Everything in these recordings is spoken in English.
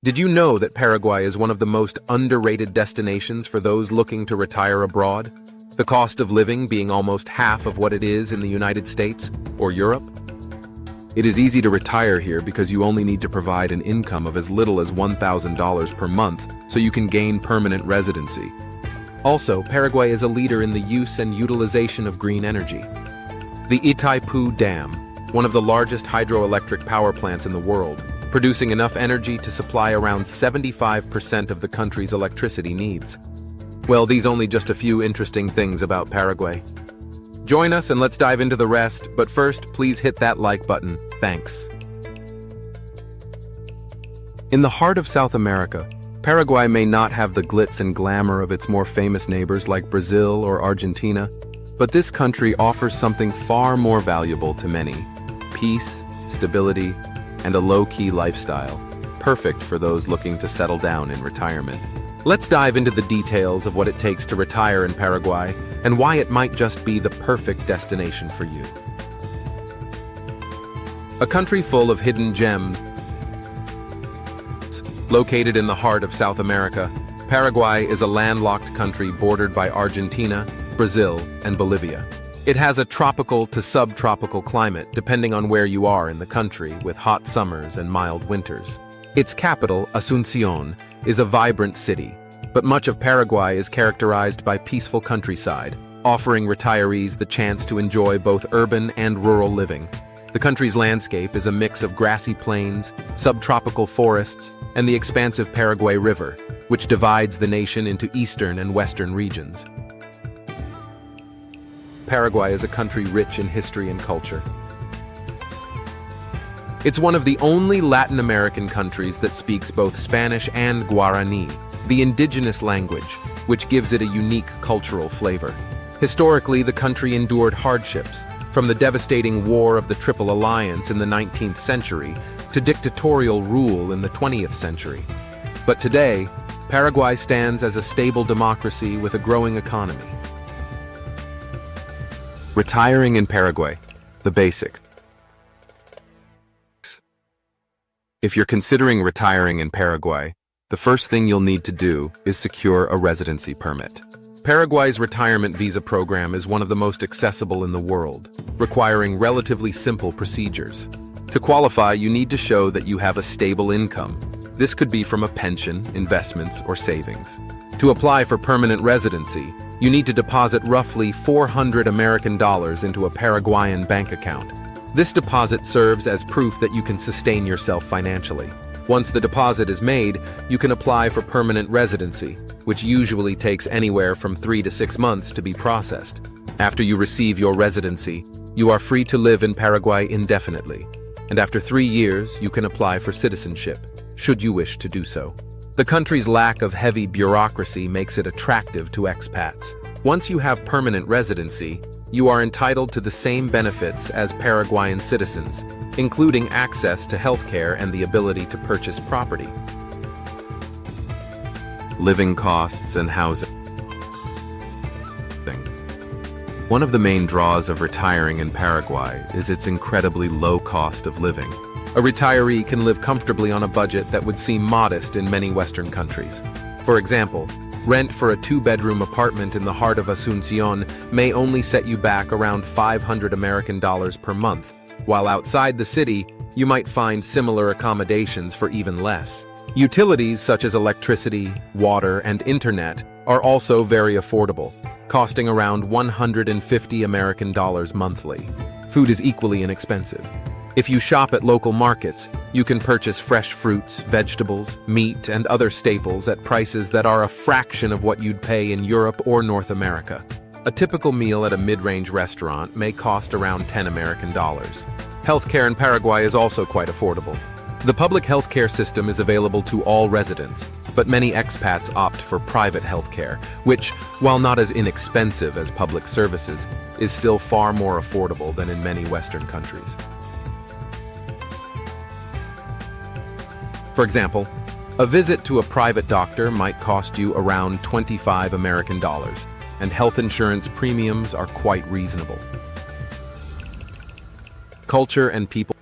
Did you know that Paraguay is one of the most underrated destinations for those looking to retire abroad? The cost of living being almost half of what it is in the United States or Europe? It is easy to retire here because you only need to provide an income of as little as $1,000 per month so you can gain permanent residency. Also, Paraguay is a leader in the use and utilization of green energy. The Itaipu Dam, one of the largest hydroelectric power plants in the world, producing enough energy to supply around 75% of the country's electricity needs. Well, these only just a few interesting things about Paraguay. Join us and let's dive into the rest, but first, please hit that like button. Thanks. In the heart of South America, Paraguay may not have the glitz and glamour of its more famous neighbors like Brazil or Argentina, but this country offers something far more valuable to many: peace, stability, and a low-key lifestyle, perfect for those looking to settle down in retirement. Let's dive into the details of what it takes to retire in Paraguay and why it might just be the perfect destination for you. A country full of hidden gems. Located in the heart of South America, Paraguay is a landlocked country bordered by Argentina, Brazil, and Bolivia. It has a tropical to subtropical climate depending on where you are in the country, with hot summers and mild winters. Its capital, Asunción, is a vibrant city, but much of Paraguay is characterized by peaceful countryside, offering retirees the chance to enjoy both urban and rural living. The country's landscape is a mix of grassy plains, subtropical forests, and the expansive Paraguay River, which divides the nation into eastern and western regions. Paraguay is a country rich in history and culture. It's one of the only Latin American countries that speaks both Spanish and Guarani, the indigenous language, which gives it a unique cultural flavor. Historically, the country endured hardships, from the devastating War of the Triple Alliance in the 19th century to dictatorial rule in the 20th century. But today, Paraguay stands as a stable democracy with a growing economy. Retiring in Paraguay, the basics. If you're considering retiring in Paraguay, the first thing you'll need to do is secure a residency permit. Paraguay's retirement visa program is one of the most accessible in the world, requiring relatively simple procedures. To qualify, you need to show that you have a stable income. This could be from a pension, investments, or savings. To apply for permanent residency, you need to deposit roughly $400 American into a Paraguayan bank account. This deposit serves as proof that you can sustain yourself financially. Once the deposit is made, you can apply for permanent residency, which usually takes anywhere from 3 to 6 months to be processed. After you receive your residency, you are free to live in Paraguay indefinitely, and after 3 years, you can apply for citizenship, should you wish to do so. The country's lack of heavy bureaucracy makes it attractive to expats. Once you have permanent residency, you are entitled to the same benefits as Paraguayan citizens, including access to healthcare and the ability to purchase property. Living costs and housing. One of the main draws of retiring in Paraguay is its incredibly low cost of living. A retiree can live comfortably on a budget that would seem modest in many Western countries. For example, rent for a 2-bedroom apartment in the heart of Asunción may only set you back around $500 American per month, while outside the city, you might find similar accommodations for even less. Utilities such as electricity, water, and internet are also very affordable, costing around $150 American monthly. Food is equally inexpensive. If you shop at local markets, you can purchase fresh fruits, vegetables, meat, and other staples at prices that are a fraction of what you'd pay in Europe or North America. A typical meal at a mid-range restaurant may cost around $10 American. Healthcare in Paraguay is also quite affordable. The public healthcare system is available to all residents, but many expats opt for private healthcare, which, while not as inexpensive as public services, is still far more affordable than in many Western countries. For example, a visit to a private doctor might cost you around $25 American, and health insurance premiums are quite reasonable. Culture and people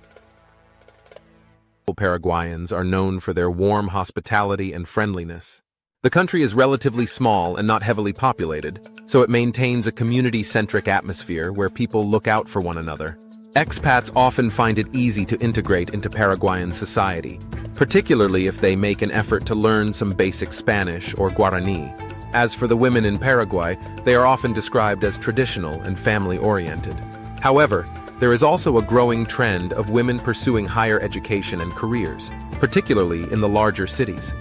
Paraguayans are known for their warm hospitality and friendliness. The country is relatively small and not heavily populated, so it maintains a community-centric atmosphere where people look out for one another. Expats often find it easy to integrate into Paraguayan society, particularly if they make an effort to learn some basic Spanish or Guarani. As for the women in Paraguay, they are often described as traditional and family-oriented. However, there is also a growing trend of women pursuing higher education and careers, particularly in the larger cities.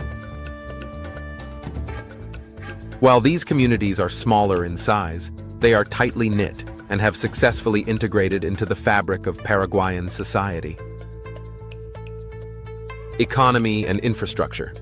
While these communities are smaller in size, they are tightly knit and have successfully integrated into the fabric of Paraguayan society. Economy and infrastructure.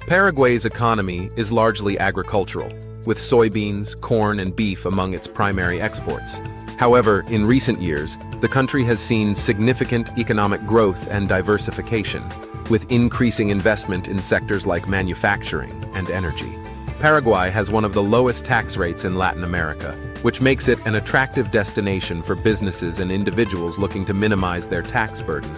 Paraguay's economy is largely agricultural, with soybeans, corn, and beef among its primary exports. However, in recent years, the country has seen significant economic growth and diversification, with increasing investment in sectors like manufacturing and energy. Paraguay has one of the lowest tax rates in Latin America, which makes it an attractive destination for businesses and individuals looking to minimize their tax burden.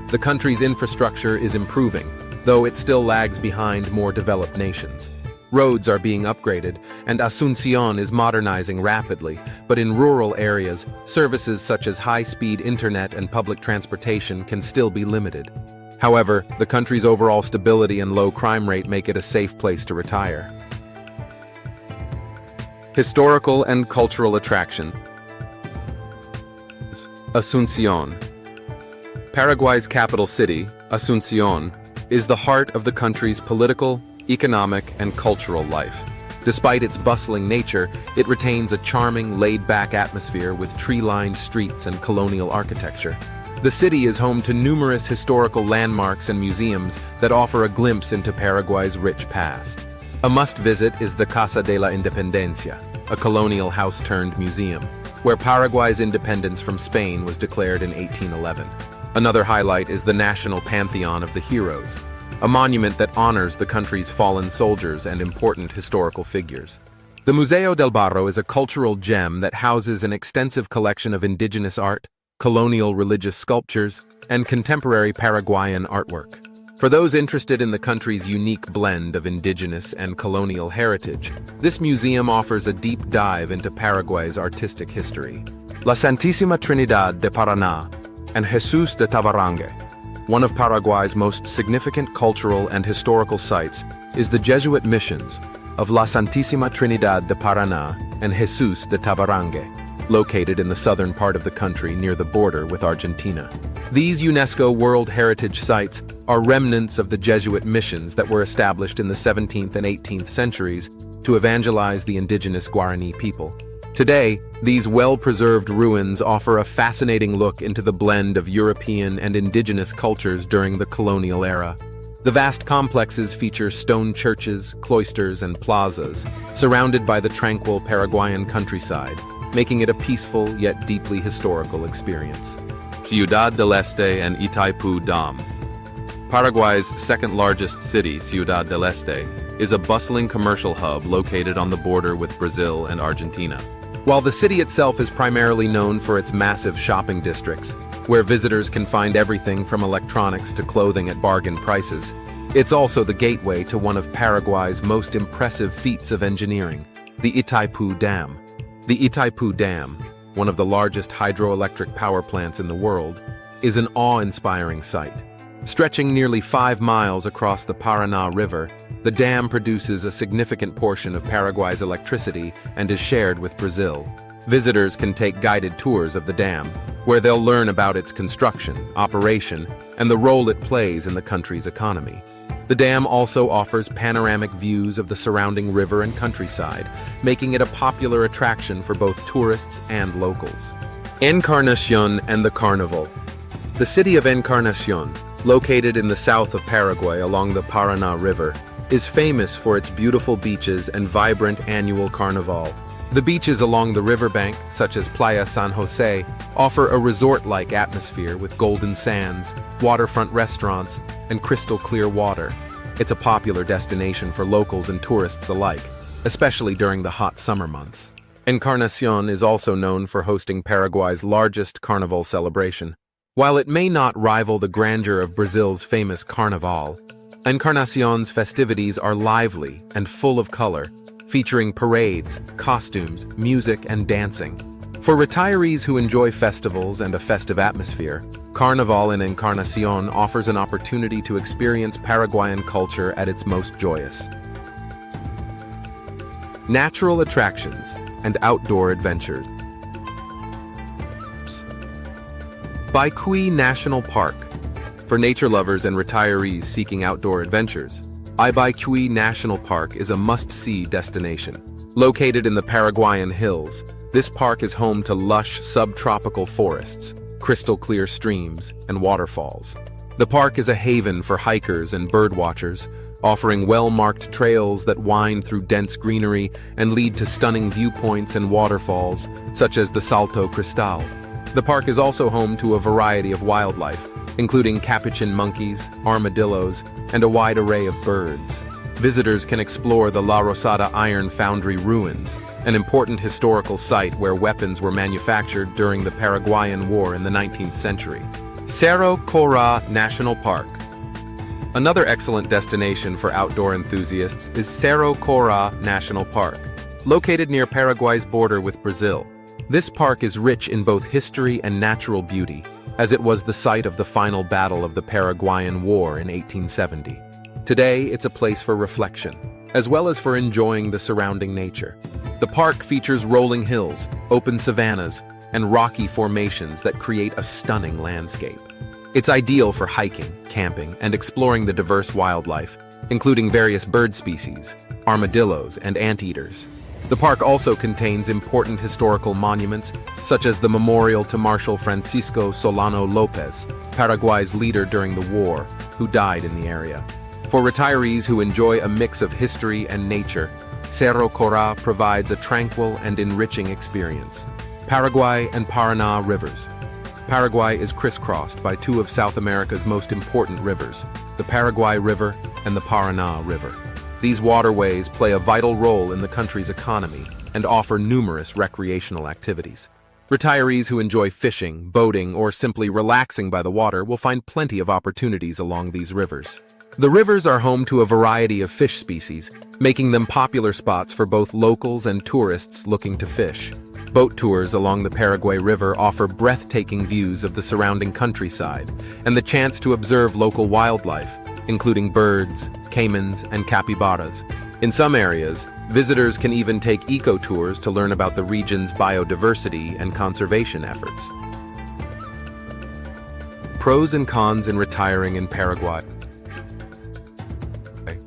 The country's infrastructure is improving, though it still lags behind more developed nations. Roads are being upgraded, and Asunción is modernizing rapidly, but in rural areas, services such as high-speed internet and public transportation can still be limited. However, the country's overall stability and low crime rate make it a safe place to retire. Historical and cultural attraction. Asunción. Paraguay's capital city, Asunción, is the heart of the country's political, economic, and cultural life. Despite its bustling nature, it retains a charming, laid-back atmosphere with tree-lined streets and colonial architecture. The city is home to numerous historical landmarks and museums that offer a glimpse into Paraguay's rich past. A must-visit is the Casa de la Independencia, a colonial house-turned-museum, where Paraguay's independence from Spain was declared in 1811. Another highlight is the National Pantheon of the Heroes, a monument that honors the country's fallen soldiers and important historical figures. The Museo del Barro is a cultural gem that houses an extensive collection of indigenous art, colonial religious sculptures, and contemporary Paraguayan artwork. For those interested in the country's unique blend of indigenous and colonial heritage, this museum offers a deep dive into Paraguay's artistic history. La Santísima Trinidad de Paraná and Jesús de Tabarangue. One of Paraguay's most significant cultural and historical sites is the Jesuit missions of La Santísima Trinidad de Paraná and Jesús de Tabarangue, located in the southern part of the country near the border with Argentina. These UNESCO World Heritage Sites are remnants of the Jesuit missions that were established in the 17th and 18th centuries to evangelize the indigenous Guarani people. Today, these well-preserved ruins offer a fascinating look into the blend of European and indigenous cultures during the colonial era. The vast complexes feature stone churches, cloisters, and plazas, surrounded by the tranquil Paraguayan countryside, making it a peaceful yet deeply historical experience. Ciudad del Este and Itaipú Dam. Paraguay's second-largest city, Ciudad del Este, is a bustling commercial hub located on the border with Brazil and Argentina. While the city itself is primarily known for its massive shopping districts, where visitors can find everything from electronics to clothing at bargain prices, it's also the gateway to one of Paraguay's most impressive feats of engineering, the Itaipú Dam. The Itaipú Dam, one of the largest hydroelectric power plants in the world, is an awe-inspiring sight. Stretching nearly 5 miles across the Paraná River, the dam produces a significant portion of Paraguay's electricity and is shared with Brazil. Visitors can take guided tours of the dam, where they'll learn about its construction, operation, and the role it plays in the country's economy. The dam also offers panoramic views of the surrounding river and countryside, making it a popular attraction for both tourists and locals. Encarnacion and the Carnival. The city of Encarnacion, located in the south of Paraguay along the Paraná River, is famous for its beautiful beaches and vibrant annual carnival. The beaches along the riverbank, such as Playa San Jose, offer a resort-like atmosphere with golden sands, waterfront restaurants, and crystal-clear water. It's a popular destination for locals and tourists alike, especially during the hot summer months. Encarnacion is also known for hosting Paraguay's largest carnival celebration. While it may not rival the grandeur of Brazil's famous Carnaval, Encarnacion's festivities are lively and full of color, featuring parades, costumes, music, and dancing. For retirees who enjoy festivals and a festive atmosphere, Carnaval in Encarnacion offers an opportunity to experience Paraguayan culture at its most joyous. Natural attractions and outdoor adventures. Paraguay National Park. For nature lovers and retirees seeking outdoor adventures, Paraguay National Park is a must-see destination. Located in the Paraguayan hills, this park is home to lush subtropical forests, crystal-clear streams, and waterfalls. The park is a haven for hikers and birdwatchers, offering well-marked trails that wind through dense greenery and lead to stunning viewpoints and waterfalls, such as the Salto Cristal. The park is also home to a variety of wildlife, including capuchin monkeys, armadillos, and a wide array of birds. Visitors can explore the La Rosada Iron Foundry ruins, an important historical site where weapons were manufactured during the Paraguayan War in the 19th century. Cerro Corá National Park. Another excellent destination for outdoor enthusiasts is Cerro Corá National Park, located near Paraguay's border with Brazil. This park is rich in both history and natural beauty, as it was the site of the final battle of the Paraguayan War in 1870. Today, it's a place for reflection, as well as for enjoying the surrounding nature. The park features rolling hills, open savannas, and rocky formations that create a stunning landscape. It's ideal for hiking, camping, and exploring the diverse wildlife, including various bird species, armadillos, and anteaters. The park also contains important historical monuments, such as the memorial to Marshal Francisco Solano Lopez, Paraguay's leader during the war, who died in the area. For retirees who enjoy a mix of history and nature, Cerro Corá provides a tranquil and enriching experience. Paraguay and Paraná rivers. Paraguay is crisscrossed by two of South America's most important rivers, the Paraguay River and the Paraná River. These waterways play a vital role in the country's economy and offer numerous recreational activities. Retirees who enjoy fishing, boating, or simply relaxing by the water will find plenty of opportunities along these rivers. The rivers are home to a variety of fish species, making them popular spots for both locals and tourists looking to fish. Boat tours along the Paraguay River offer breathtaking views of the surrounding countryside and the chance to observe local wildlife, including birds, caimans, and capybaras. In some areas, visitors can even take eco-tours to learn about the region's biodiversity and conservation efforts. Pros and cons in retiring in Paraguay.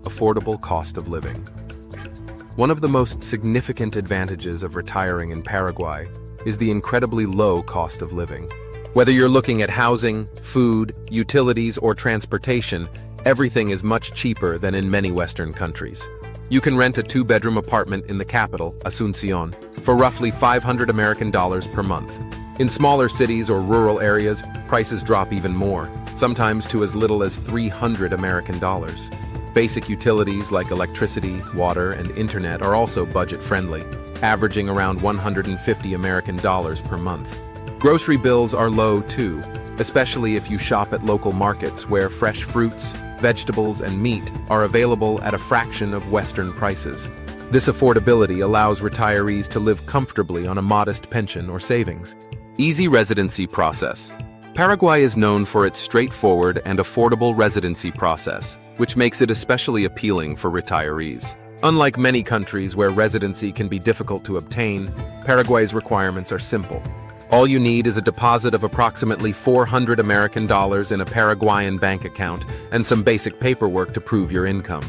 Affordable cost of living. One of the most significant advantages of retiring in Paraguay is the incredibly low cost of living. Whether you're looking at housing, food, utilities, or transportation, everything is much cheaper than in many Western countries. You can rent a two-bedroom apartment in the capital, Asunción, for roughly $500 per month. In smaller cities or rural areas, prices drop even more, sometimes to as little as $300. Basic utilities like electricity, water, and internet are also budget-friendly, averaging around $150 per month. Grocery bills are low too, especially if you shop at local markets where fresh fruits, vegetables, and meat are available at a fraction of Western prices. This affordability allows retirees to live comfortably on a modest pension or savings. Easy residency process. Paraguay is known for its straightforward and affordable residency process, which makes it especially appealing for retirees. Unlike many countries where residency can be difficult to obtain, Paraguay's requirements are simple. All you need is a deposit of approximately $400 in a Paraguayan bank account and some basic paperwork to prove your income.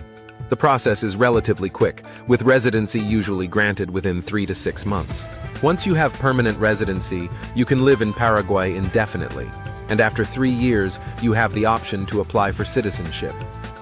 The process is relatively quick, with residency usually granted within 3 to 6 months. Once you have permanent residency, you can live in Paraguay indefinitely, and after 3 years, you have the option to apply for citizenship.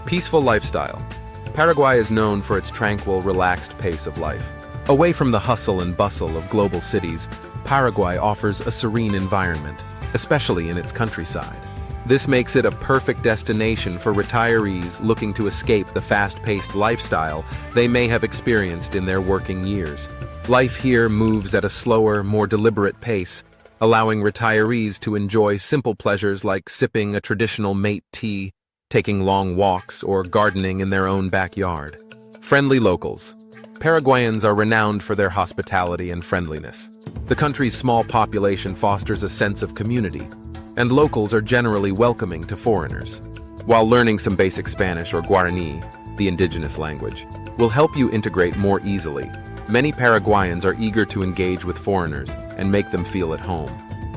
Peaceful lifestyle. Paraguay is known for its tranquil, relaxed pace of life. Away from the hustle and bustle of global cities, Paraguay offers a serene environment, especially in its countryside. This makes it a perfect destination for retirees looking to escape the fast-paced lifestyle they may have experienced in their working years. Life here moves at a slower, more deliberate pace, allowing retirees to enjoy simple pleasures like sipping a traditional mate tea, taking long walks, or gardening in their own backyard. Friendly locals. Paraguayans are renowned for their hospitality and friendliness. The country's small population fosters a sense of community, and locals are generally welcoming to foreigners. While learning some basic Spanish or Guarani, the indigenous language, will help you integrate more easily, many Paraguayans are eager to engage with foreigners and make them feel at home.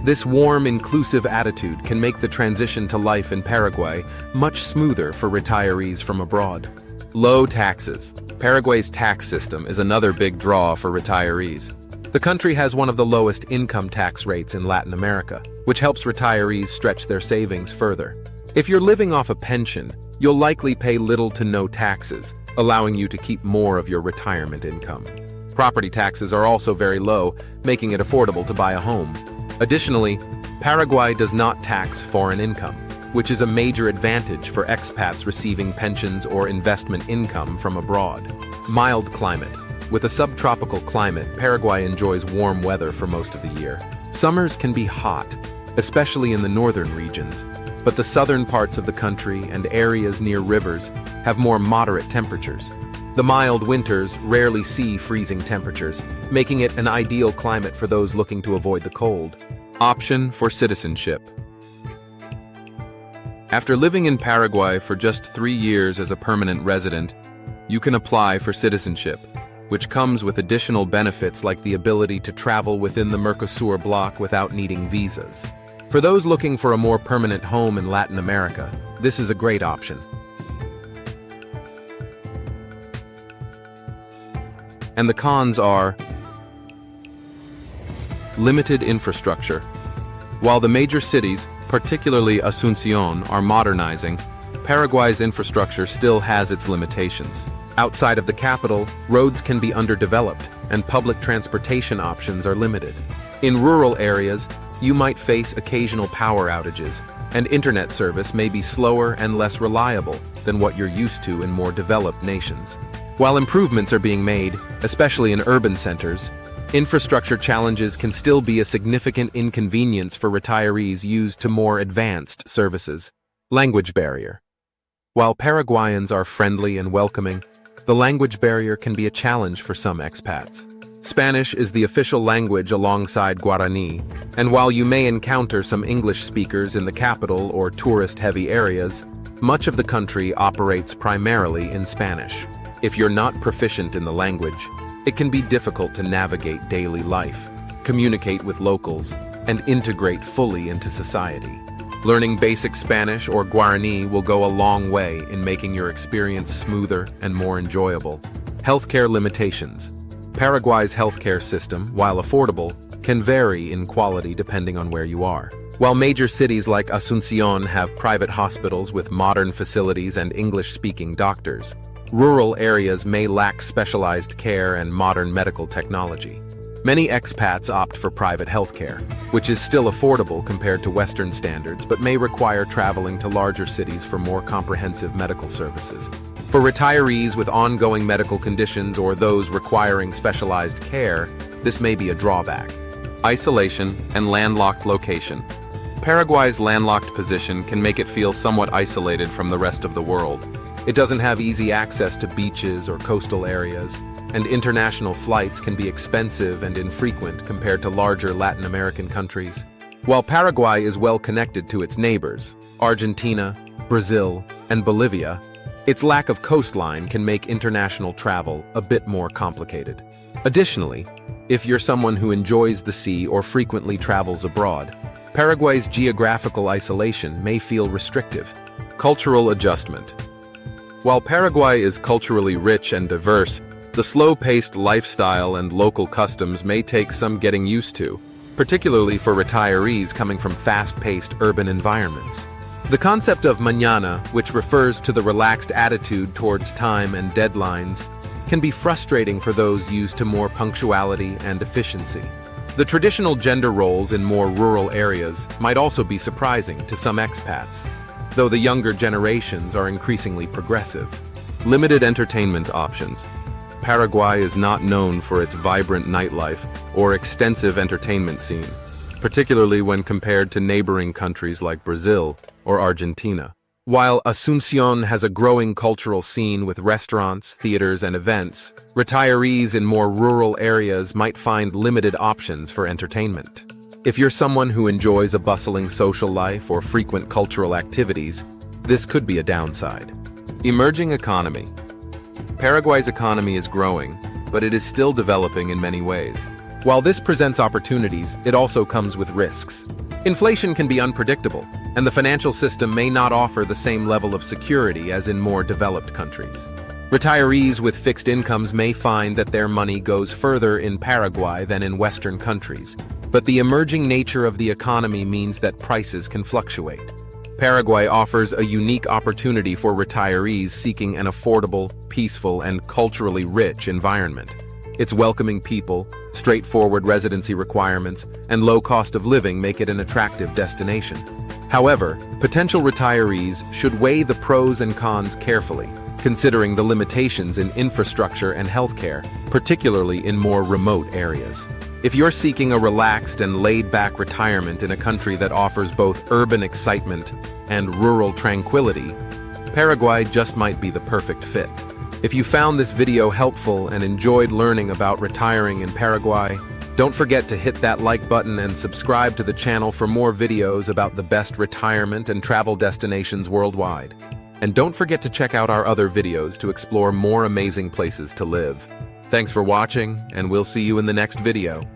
This warm, inclusive attitude can make the transition to life in Paraguay much smoother for retirees from abroad. Low taxes. Paraguay's tax system is another big draw for retirees. The country has one of the lowest income tax rates in Latin America, which helps retirees stretch their savings further. If you're living off a pension, you'll likely pay little to no taxes, allowing you to keep more of your retirement income. Property taxes are also very low, making it affordable to buy a home. Additionally, Paraguay does not tax foreign income, which is a major advantage for expats receiving pensions or investment income from abroad. Mild climate. With a subtropical climate, Paraguay enjoys warm weather for most of the year. Summers can be hot, especially in the northern regions, but the southern parts of the country and areas near rivers have more moderate temperatures. The mild winters rarely see freezing temperatures, making it an ideal climate for those looking to avoid the cold. Option for citizenship. After living in Paraguay for just 3 years as a permanent resident, you can apply for citizenship, which comes with additional benefits like the ability to travel within the Mercosur bloc without needing visas. For those looking for a more permanent home in Latin America, this is a great option. And the cons are limited infrastructure. While the major cities, particularly Asunción, are modernizing, Paraguay's infrastructure still has its limitations. Outside of the capital, roads can be underdeveloped, and public transportation options are limited. In rural areas, you might face occasional power outages, and internet service may be slower and less reliable than what you're used to in more developed nations. While improvements are being made, especially in urban centers, infrastructure challenges can still be a significant inconvenience for retirees used to more advanced services. Language barrier. While Paraguayans are friendly and welcoming, the language barrier can be a challenge for some expats. Spanish is the official language alongside Guarani, and while you may encounter some English speakers in the capital or tourist-heavy areas, much of the country operates primarily in Spanish. If you're not proficient in the language, it can be difficult to navigate daily life, communicate with locals, and integrate fully into society. Learning basic Spanish or Guarani will go a long way in making your experience smoother and more enjoyable. Healthcare limitations. Paraguay's healthcare system, while affordable, can vary in quality depending on where you are. While major cities like Asunción have private hospitals with modern facilities and English-speaking doctors, rural areas may lack specialized care and modern medical technology. Many expats opt for private healthcare, which is still affordable compared to Western standards but may require traveling to larger cities for more comprehensive medical services. For retirees with ongoing medical conditions or those requiring specialized care, this may be a drawback. Isolation and landlocked location. Paraguay's landlocked position can make it feel somewhat isolated from the rest of the world. It doesn't have easy access to beaches or coastal areas, and international flights can be expensive and infrequent compared to larger Latin American countries. While Paraguay is well connected to its neighbors, Argentina, Brazil, and Bolivia, its lack of coastline can make international travel a bit more complicated. Additionally, if you're someone who enjoys the sea or frequently travels abroad, Paraguay's geographical isolation may feel restrictive. Cultural adjustment. While Paraguay is culturally rich and diverse, the slow-paced lifestyle and local customs may take some getting used to, particularly for retirees coming from fast-paced urban environments. The concept of mañana, which refers to the relaxed attitude towards time and deadlines, can be frustrating for those used to more punctuality and efficiency. The traditional gender roles in more rural areas might also be surprising to some expats, though the younger generations are increasingly progressive. Limited entertainment options. Paraguay is not known for its vibrant nightlife or extensive entertainment scene, particularly when compared to neighboring countries like Brazil or Argentina. While Asunción has a growing cultural scene with restaurants, theaters, and events, retirees in more rural areas might find limited options for entertainment. If you're someone who enjoys a bustling social life or frequent cultural activities, this could be a downside. Emerging economy. Paraguay's economy is growing, but it is still developing in many ways. While this presents opportunities, it also comes with risks. Inflation can be unpredictable, and the financial system may not offer the same level of security as in more developed countries. Retirees with fixed incomes may find that their money goes further in Paraguay than in Western countries, but the emerging nature of the economy means that prices can fluctuate. Paraguay offers a unique opportunity for retirees seeking an affordable, peaceful, and culturally rich environment. Its welcoming people, straightforward residency requirements, and low cost of living make it an attractive destination. However, potential retirees should weigh the pros and cons carefully, considering the limitations in infrastructure and healthcare, particularly in more remote areas. If you're seeking a relaxed and laid-back retirement in a country that offers both urban excitement and rural tranquility, Paraguay just might be the perfect fit. If you found this video helpful and enjoyed learning about retiring in Paraguay, don't forget to hit that like button and subscribe to the channel for more videos about the best retirement and travel destinations worldwide. And don't forget to check out our other videos to explore more amazing places to live. Thanks for watching, and we'll see you in the next video.